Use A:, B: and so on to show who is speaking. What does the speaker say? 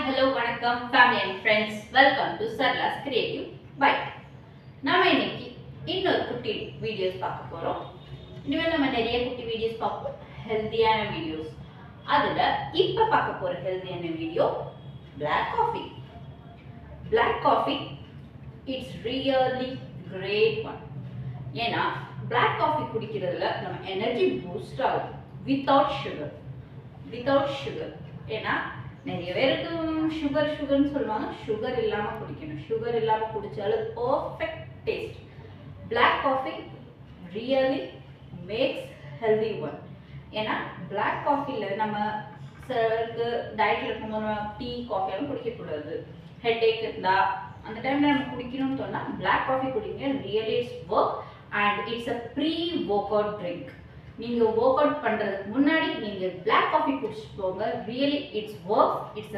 A: hello, வணக்கம் family and friends. Welcome to Sarla's Creative Bite. நாம இன்னைக்கு இன்னொரு குட்டி வீடியோஸ் பார்க்க போறோம். இனிமேல் நம்ம நிறைய குட்டி வீடியோஸ் பார்ப்போம், ஹெல்தியான வீடியோஸ். அதுல இப்ப பார்க்க போற ஹெல்தியான video black coffee. Black coffee, it's really great one. ஏன்னா black coffee குடிக்கிறதுல நம்ம எனர்ஜி பூஸ்ட் ஆகும் without sugar. ஏன்னா நிறைய பேருக்கு சுகர்னு சொல்லுவாங்க. சுகர் இல்லாம குடிக்கணும். சுகர் இல்லாம குடிச்சாலும் perfect taste. Black coffee really makes healthy one. ஏன்னா black coffeeல நம்ம சிலருக்கு டயட்ல இருக்கும்போது டீ காஃபி எல்லாம் குடிக்க கூடாது. ஹெட்டேக் இருந்தா அந்த டைம்ல நம்ம குடிக்கணும்னு சொன்னா black coffee குடிங்க. Really it's work and it's a pre-workout drink. நீங்க workout பண்றதுக்கு முன்னாடி நீங்க black coffee குடிச்சிட்டு போங்க. Really it's work. It's a